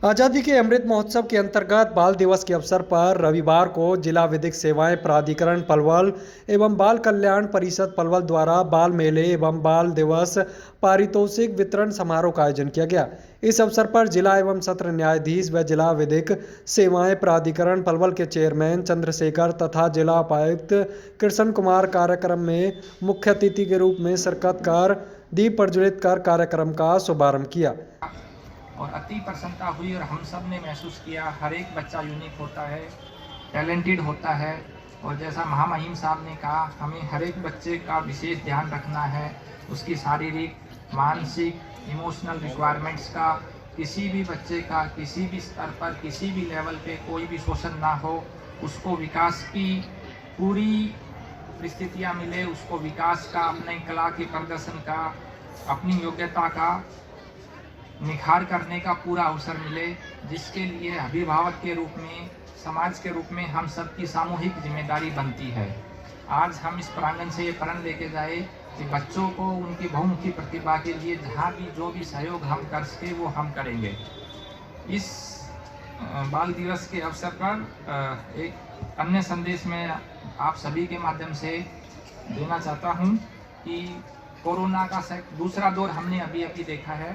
आज़ादी के अमृत महोत्सव के अंतर्गत बाल दिवस के अवसर पर रविवार को जिला विधिक सेवाएं प्राधिकरण पलवल एवं बाल कल्याण परिषद पलवल द्वारा बाल मेले एवं बाल दिवस पारितोषिक वितरण समारोह का आयोजन किया गया। इस अवसर पर जिला एवं सत्र न्यायाधीश व जिला विधिक सेवाएं प्राधिकरण पलवल के चेयरमैन चंद्रशेखर तथा जिला उपायुक्त कृष्ण कुमार कार्यक्रम में मुख्य अतिथि के रूप में शिरकत कर दीप प्रज्वलित कर कार्यक्रम का शुभारंभ किया और अति प्रसन्नता हुई और हम सब ने महसूस किया हर एक बच्चा यूनिक होता है, टैलेंटेड होता है। और जैसा महामहिम साहब ने कहा, हमें हर एक बच्चे का विशेष ध्यान रखना है, उसकी शारीरिक, मानसिक, इमोशनल रिक्वायरमेंट्स का, किसी भी बच्चे का किसी भी स्तर पर किसी भी लेवल पे कोई भी शोषण ना हो, उसको विकास की पूरी परिस्थितियाँ मिले, उसको विकास का, अपने कला के प्रदर्शन का, अपनी योग्यता का निखार करने का पूरा अवसर मिले, जिसके लिए अभिभावक के रूप में, समाज के रूप में हम सबकी सामूहिक जिम्मेदारी बनती है। आज हम इस प्रांगण से ये प्रण लेके जाए कि बच्चों को उनकी बहुमुखी प्रतिभा के लिए जहाँ भी जो भी सहयोग हम कर सके वो हम करेंगे। इस बाल दिवस के अवसर पर एक अन्य संदेश में आप सभी के माध्यम से देना चाहता हूँ कि कोरोना का दूसरा दौर हमने अभी देखा है।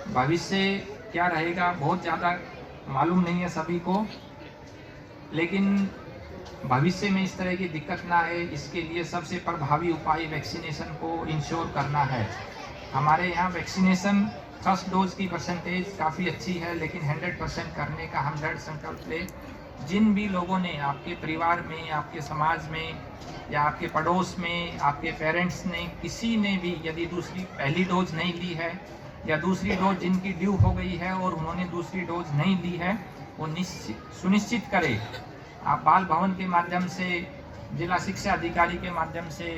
भविष्य क्या रहेगा बहुत ज़्यादा मालूम नहीं है सभी को, लेकिन भविष्य में इस तरह की दिक्कत ना आए, इसके लिए सबसे प्रभावी उपाय वैक्सीनेशन को इंश्योर करना है। हमारे यहाँ वैक्सीनेशन फर्स्ट डोज की परसेंटेज काफ़ी अच्छी है, लेकिन 100% करने का हम दृढ़ संकल्प लें। जिन भी लोगों ने आपके परिवार में, आपके समाज में या आपके पड़ोस में, आपके पेरेंट्स ने, किसी ने भी यदि पहली डोज नहीं ली है या दूसरी डोज जिनकी ड्यू हो गई है और उन्होंने दूसरी डोज नहीं ली है, वो सुनिश्चित करें। आप बाल भवन के माध्यम से, जिला शिक्षा अधिकारी के माध्यम से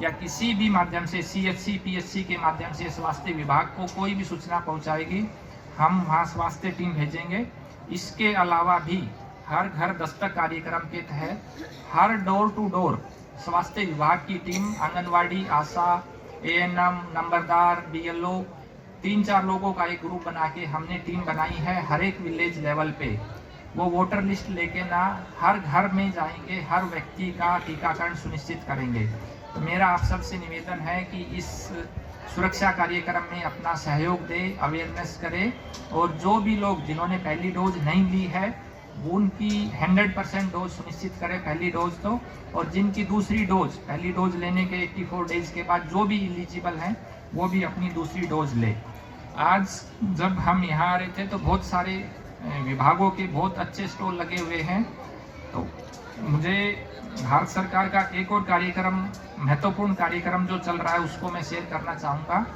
या किसी भी माध्यम से, CHC PHC के माध्यम से स्वास्थ्य विभाग को कोई भी सूचना पहुंचाएगी, हम वहाँ स्वास्थ्य टीम भेजेंगे। इसके अलावा भी हर घर दस्तक कार्यक्रम के तहत हर डोर टू डोर स्वास्थ्य विभाग की टीम, आंगनवाड़ी, आशा, ANM, नंबरदार, BLO, 3-4 लोगों का एक ग्रुप बना के हमने टीम बनाई है। हर एक विलेज लेवल पे वो वोटर लिस्ट लेके ना हर घर में जाएंगे, हर व्यक्ति का टीकाकरण सुनिश्चित करेंगे। तो मेरा आप सबसे निवेदन है कि इस सुरक्षा कार्यक्रम में अपना सहयोग दे, अवेयरनेस करे, और जो भी लोग जिन्होंने पहली डोज नहीं ली है वो उनकी 100% डोज सुनिश्चित करें, पहली डोज तो। और जिनकी दूसरी डोज, पहली डोज लेने के 84 डेज के बाद जो भी एलिजिबल हैं वो भी अपनी दूसरी डोज ले। आज जब हम यहाँ आ रहे थे तो बहुत सारे विभागों के बहुत अच्छे स्टॉल लगे हुए हैं। तो मुझे भारत सरकार का एक और कार्यक्रम, महत्वपूर्ण कार्यक्रम जो चल रहा है, उसको मैं शेयर करना चाहूँगा।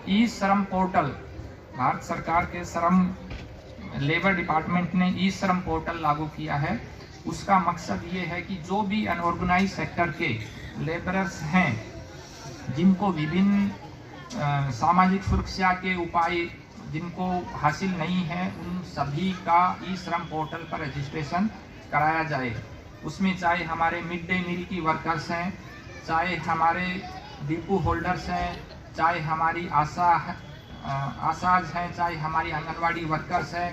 ई-श्रम पोर्टल, भारत सरकार के श्रम लेबर डिपार्टमेंट ने ई-श्रम पोर्टल लागू किया है। उसका मकसद ये है कि जो भी अनऑर्गेनाइज सेक्टर के लेबरर्स हैं, जिनको विभिन्न सामाजिक सुरक्षा के उपाय जिनको हासिल नहीं है, उन सभी का ई-श्रम पोर्टल पर रजिस्ट्रेशन कराया जाए। उसमें चाहे हमारे मिड डे मील की वर्कर्स हैं, चाहे हमारे डिपो होल्डर्स हैं, चाहे हमारी आशाज हैं, चाहे हमारी आंगनवाड़ी वर्कर्स हैं,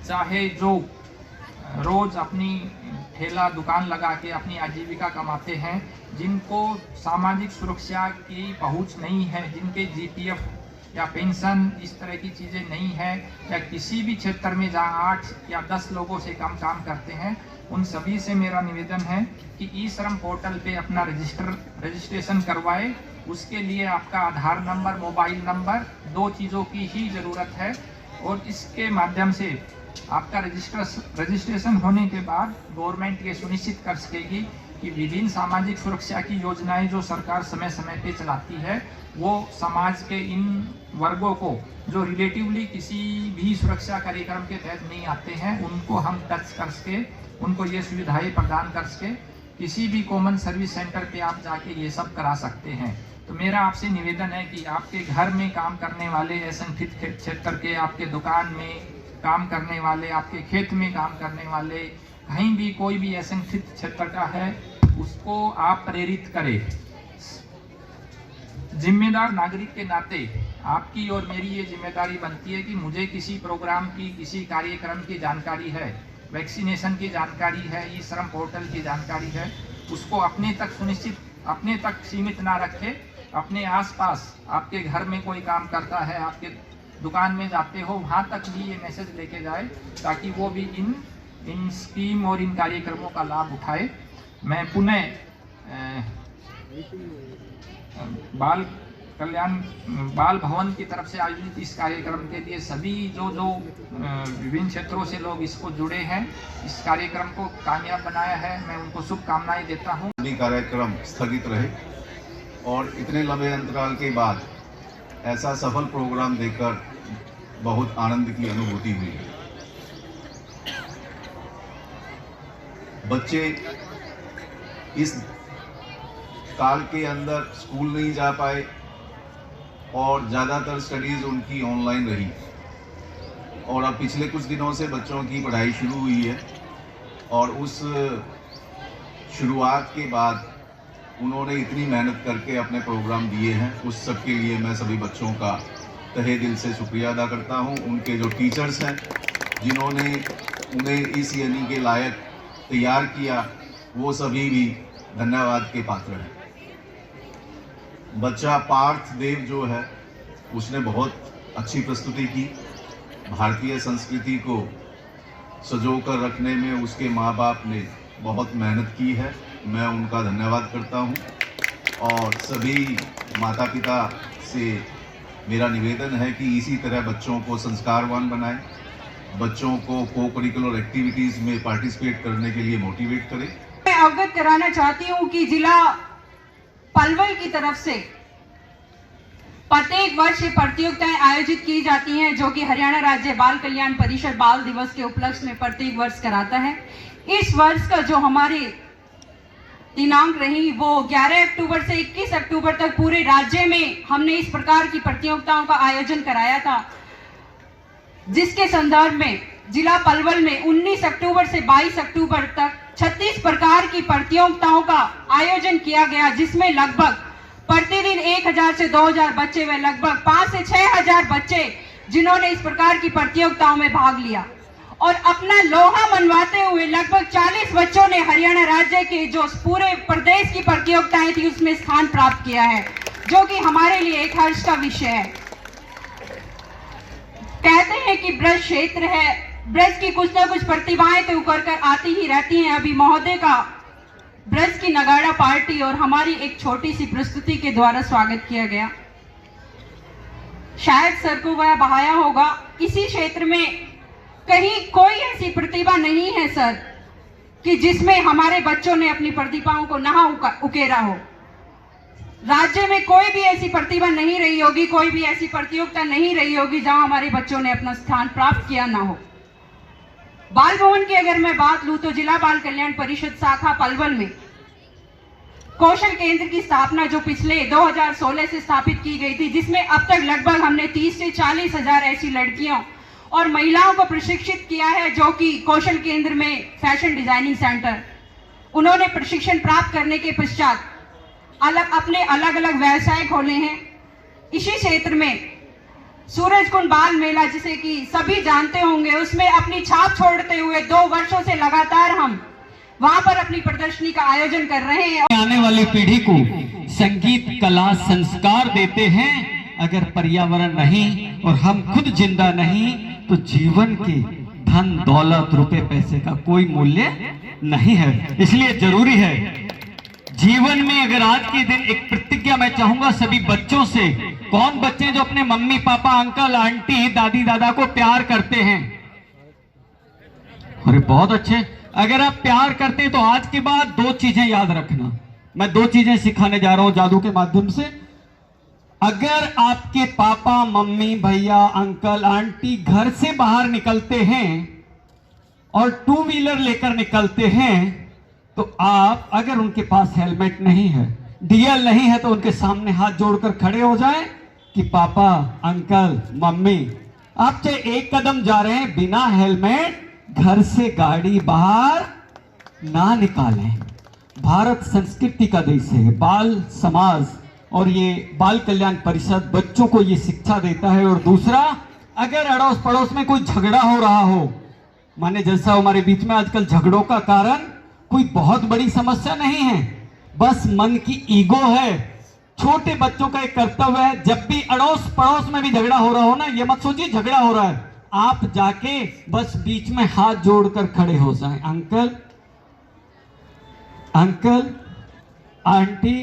चाहे जो रोज़ अपनी ठेला दुकान लगा के अपनी आजीविका कमाते हैं, जिनको सामाजिक सुरक्षा की पहुंच नहीं है, जिनके GPF या पेंशन इस तरह की चीज़ें नहीं है, या किसी भी क्षेत्र में जहां 8 या 10 लोगों से कम काम करते हैं, उन सभी से मेरा निवेदन है कि ई-श्रम पोर्टल पे अपना रजिस्ट्रेशन करवाए। उसके लिए आपका आधार नंबर, मोबाइल नंबर, 2 चीज़ों की ही ज़रूरत है। और इसके माध्यम से आपका रजिस्ट्रेशन होने के बाद गवर्नमेंट ये सुनिश्चित कर सकेगी कि विभिन्न सामाजिक सुरक्षा की योजनाएं जो सरकार समय समय पे चलाती है, वो समाज के इन वर्गों को जो रिलेटिवली किसी भी सुरक्षा कार्यक्रम के तहत नहीं आते हैं, उनको हम टच कर सके, उनको ये सुविधाएं प्रदान कर सके। किसी भी कॉमन सर्विस सेंटर पे आप जाके ये सब करा सकते हैं। तो मेरा आपसे निवेदन है कि आपके घर में काम करने वाले, असंगठित क्षेत्र के, आपके दुकान में काम करने वाले, आपके खेत में काम करने वाले, कहीं भी कोई भी असंगठित क्षेत्र का है, उसको आप प्रेरित करें। जिम्मेदार नागरिक के नाते आपकी और मेरी ये जिम्मेदारी बनती है कि मुझे किसी प्रोग्राम की, किसी कार्यक्रम की जानकारी है, वैक्सीनेशन की जानकारी है, ई श्रम पोर्टल की जानकारी है, उसको अपने तक सीमित ना रखे। अपने आसपास आपके घर में कोई काम करता है, आपके दुकान में जाते हो, वहाँ तक भी ये मैसेज लेके जाए, ताकि वो भी इन स्कीम और इन कार्यक्रमों का लाभ उठाए। मैं पुनः बाल भवन की तरफ से आयोजित इस कार्यक्रम के लिए सभी जो विभिन्न क्षेत्रों से लोग इसको जुड़े हैं, इस कार्यक्रम को कामयाब बनाया है, मैं उनको शुभकामनाएं देता हूं। कार्यक्रम स्थगित रहे और इतने लंबे अंतराल के बाद ऐसा सफल प्रोग्राम देखकर बहुत आनंद की अनुभूति हुई है। बच्चे इस काल के अंदर स्कूल नहीं जा पाए और ज़्यादातर स्टडीज़ उनकी ऑनलाइन रही, और अब पिछले कुछ दिनों से बच्चों की पढ़ाई शुरू हुई है, और उस शुरुआत के बाद उन्होंने इतनी मेहनत करके अपने प्रोग्राम दिए हैं। उस सब के लिए मैं सभी बच्चों का तहे दिल से शुक्रिया अदा करता हूं। उनके जो टीचर्स हैं, जिन्होंने उन्हें इस यानी के लायक तैयार किया, वो सभी भी धन्यवाद के पात्र हैं। बच्चा पार्थ देव जो है, उसने बहुत अच्छी प्रस्तुति की। भारतीय संस्कृति को सजोकर रखने में उसके माँ बाप ने बहुत मेहनत की है, मैं उनका धन्यवाद करता हूं। और सभी माता पिता से मेरा निवेदन है कि इसी तरह बच्चों को संस्कारवान बनाएं, बच्चों को को करिकुलर एक्टिविटीज़ में पार्टिसिपेट करने के लिए मोटिवेट करें। मैं अवगत कराना चाहती हूं कि जिला पलवल की तरफ से प्रत्येक वर्ष ये प्रतियोगिताएं आयोजित की जाती हैं, जो कि हरियाणा राज्य बाल कल्याण परिषद बाल दिवस के उपलक्ष्य में प्रत्येक वर्ष कराता है। इस वर्ष का जो हमारी दिनांक रही वो 11 अक्टूबर से 21 अक्टूबर तक पूरे राज्य में हमने इस प्रकार की प्रतियोगिताओं का आयोजन कराया था, जिसके संदर्भ में जिला पलवल में 19 अक्टूबर से 22 अक्टूबर तक 36 प्रकार की प्रतियोगिताओं का आयोजन किया गया, जिसमें लगभग प्रतिदिन 1000 से 2000 बच्चे व लगभग 5 से 6000 बच्चे जिन्होंने इस प्रकार की प्रतियोगिताओं में भाग लिया, और अपना लोहा मनवाते हुए लगभग 40 बच्चों ने हरियाणा राज्य के जो पूरे प्रदेश की प्रतियोगिताएं थी उसमें स्थान प्राप्त किया है, जो कि हमारे लिए एक हर्ष का विषय है। कहते हैं कि ब्रज क्षेत्र है, ब्रज की कुछ ना कुछ प्रतिभाएं तो उभर कर आती ही रहती हैं। अभी महोदय का ब्रज की नगाड़ा पार्टी और हमारी एक छोटी सी प्रस्तुति के द्वारा स्वागत किया गया। शायद सर को वह बहाया होगा, इसी क्षेत्र में कहीं कोई ऐसी प्रतिभा नहीं है सर कि जिसमें हमारे बच्चों ने अपनी प्रतिभाओं को ना उकेरा हो। राज्य में कोई भी ऐसी प्रतिभा नहीं रही होगी, कोई भी ऐसी प्रतियोगिता नहीं रही होगी जहां हमारे बच्चों ने अपना स्थान प्राप्त किया ना हो। बाल भवन की अगर मैं बात लूं तो जिला बाल कल्याण परिषद शाखा पलवल में कौशल केंद्र की स्थापना जो पिछले 2016 से स्थापित की गई थी, जिसमें अब तक लगभग हमने 30 से 40 हजार ऐसी लड़कियों और महिलाओं को प्रशिक्षित किया है, जो कि कौशल केंद्र में फैशन डिजाइनिंग सेंटर उन्होंने प्रशिक्षण प्राप्त करने के पश्चात अपने अलग अलग व्यवसाय खोले हैं। इसी क्षेत्र में सूरजकुंड बाल मेला, जिसे कि सभी जानते होंगे, उसमें अपनी छाप छोड़ते हुए 2 वर्षों से लगातार हम वहां पर अपनी प्रदर्शनी का आयोजन कर रहे हैं। आने वाली पीढ़ी को संगीत कला संस्कार देते हैं। अगर पर्यावरण नहीं और हम खुद जिंदा नहीं तो जीवन के धन दौलत रुपए पैसे का कोई मूल्य नहीं है। इसलिए जरूरी है जीवन में, अगर आज के दिन एक प्रतिज्ञा मैं चाहूंगा सभी बच्चों से, कौन बच्चे जो अपने मम्मी पापा अंकल आंटी दादी दादा को प्यार करते हैं? अरे बहुत अच्छे। अगर आप प्यार करते हैं तो आज के बाद 2 चीजें याद रखना। मैं 2 चीजें सिखाने जा रहा हूं जादू के माध्यम से। अगर आपके पापा मम्मी भैया अंकल आंटी घर से बाहर निकलते हैं और 2 व्हीलर लेकर निकलते हैं, तो आप अगर उनके पास हेलमेट नहीं है, डीएल नहीं है, तो उनके सामने हाथ जोड़कर खड़े हो जाएं कि पापा अंकल मम्मी, आप चाहे 1 कदम जा रहे हैं बिना हेलमेट, घर से गाड़ी बाहर ना निकालें। भारत संस्कृति का देश है, बाल समाज और ये बाल कल्याण परिषद बच्चों को ये शिक्षा देता है। और दूसरा, अगर अड़ोस पड़ोस में कोई झगड़ा हो रहा हो, माने जैसा हमारे बीच में आजकल झगड़ों का कारण कोई बहुत बड़ी समस्या नहीं है, बस मन की ईगो है। छोटे बच्चों का एक कर्तव्य है, जब भी अड़ोस पड़ोस में भी झगड़ा हो रहा हो ना, ये मत सोचिए झगड़ा हो रहा है, आप जाके बस बीच में हाथ जोड़कर खड़े हो जाएं, अंकल आंटी,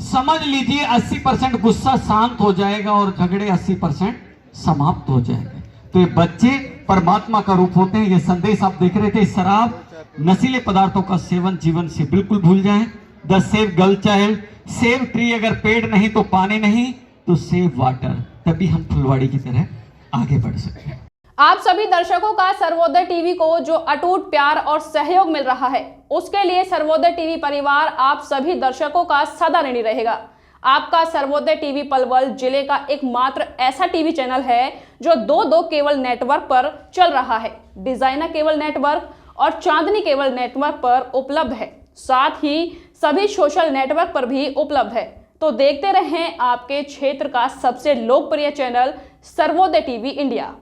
समझ लीजिए 80% गुस्सा शांत हो जाएगा और झगड़े 80% समाप्त हो जाएंगे। तो ये बच्चे परमात्मा का रूप होते हैं। ये संदेश आप देख रहे थे, शराब नशीले पदार्थों का सेवन जीवन से बिल्कुल भूल जाएं। The save girl child, save tree, अगर पेड़ नहीं तो पानी नहीं तो सेव वाटर, तभी हम फुलवाड़ी की तरह आगे बढ़ सकते हैं। आप सभी दर्शकों का सर्वोदय टीवी को जो अटूट प्यार और सहयोग मिल रहा है, उसके लिए सर्वोदय टीवी परिवार आप सभी दर्शकों का सदा ऋणी रहेगा। आपका सर्वोदय टीवी पलवल जिले का एकमात्र ऐसा टीवी चैनल है जो दो केबल नेटवर्क पर चल रहा है। डिजाइनर केबल नेटवर्क और चांदनी केबल नेटवर्क पर उपलब्ध है, साथ ही सभी सोशल नेटवर्क पर भी उपलब्ध है। तो देखते रहें आपके क्षेत्र का सबसे लोकप्रिय चैनल सर्वोदय टीवी इंडिया।